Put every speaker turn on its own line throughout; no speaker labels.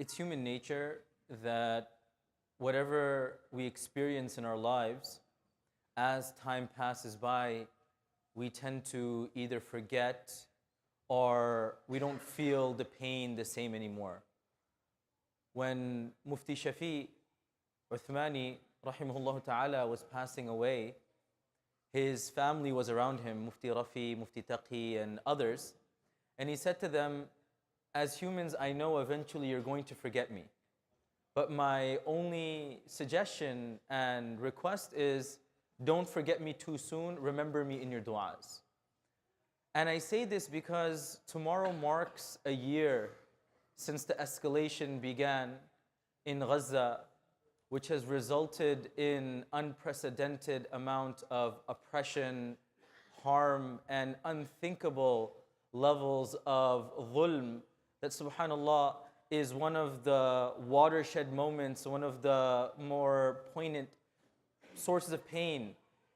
it's human nature that whatever we experience in our lives, as time passes by, we tend to either forget or we don't feel the pain the same anymore. When Mufti Shafi Uthmani, rahimahullah ta'ala, was passing away, his family was around him, Mufti Rafi, Mufti Taqi, and others. And he said to them, as humans, I know eventually you're going to forget me. But my only suggestion and request is, don't forget me too soon, remember me in your du'as. And I say this because tomorrow marks a year since the escalation began in Gaza, which has resulted in unprecedented amount of oppression, harm, and unthinkable levels of dhulm that, subhanAllah, is one of the watershed moments, one of the more poignant sources of pain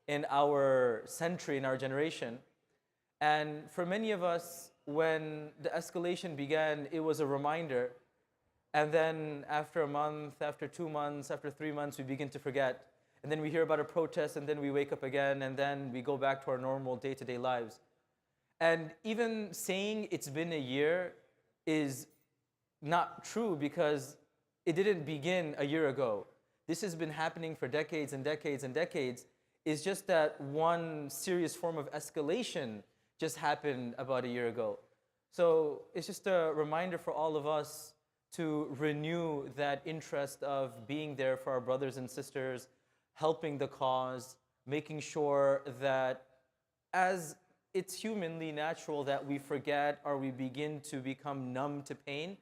in our century, in our generation. And for many of us, when the escalation began, it was a reminder. And then after a month, after 2 months, after 3 months, we begin to forget. And then we hear about a protest, and then we wake up again, and then we go back to our normal day-to-day lives. And even saying it's been a year is not true, because it didn't begin a year ago. This has been happening for decades and decades and decades. It's just that one serious form of escalation just happened about a year ago. So it's just a reminder for all of us to renew that interest of being there for our brothers and sisters, helping the cause, making sure that, as it's humanly natural that we forget or we begin to become numb to pain,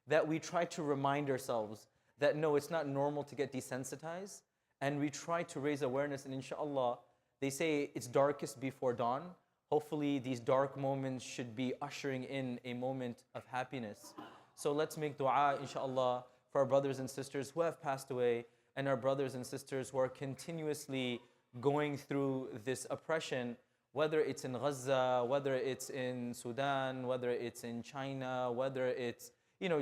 that we try to remind ourselves that no, it's not normal to get desensitized, and we try to raise awareness. And inshallah, they say it's darkest before dawn. Hopefully these dark moments should be ushering in a moment of happiness. So let's make dua, inshallah, for our brothers and sisters who have passed away, and our brothers and sisters who are continuously going through this oppression, whether it's in Gaza, whether it's in Sudan, whether it's in China, whether it's,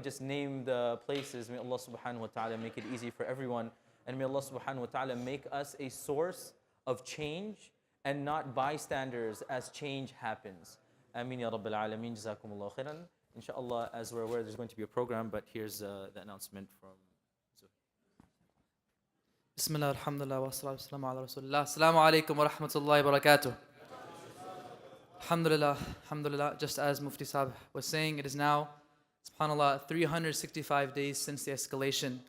just name the places. May Allah subhanahu wa ta'ala make it easy for everyone. And may Allah subhanahu wa ta'ala make us a source of change and not bystanders as change happens. Ameen ya Rabbil Alameen. Jazakumullah khairan. Inshallah, as we're aware, there's going to be a program, but here's the announcement from Zuh.
Bismillah, alhamdulillah, wa salatu wassalamu ala rasulillah. Assalamu alaikum wa rahmatullahi wa barakatuh. Alhamdulillah, alhamdulillah. Just as Mufti Sahib was saying, it is now, subhanAllah, 365 days since the escalation.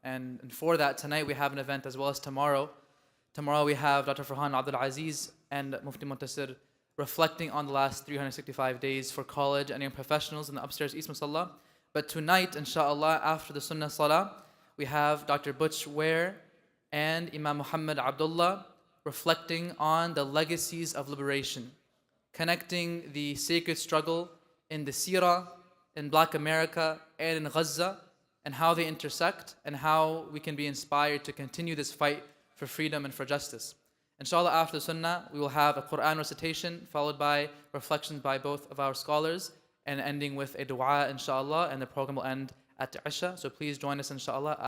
And for that, tonight we have an event, as well as tomorrow. Tomorrow we have Dr. Farhan Abdul Aziz and Mufti Muntasir reflecting on the last 365 days for college and young professionals in the upstairs East Musalla. But tonight, inshallah, after the Sunnah Salah, we have Dr. Butch Ware and Imam Muhammad Abdullah reflecting on the legacies of liberation, connecting the sacred struggle in the Seerah, in Black America, and in Gaza, and how they intersect, and how we can be inspired to continue this fight for freedom and for justice. Inshallah, after the Sunnah, we will have a Quran recitation, followed by reflections by both of our scholars, and ending with a dua, inshallah, and the program will end at Isha. So please join us, inshallah.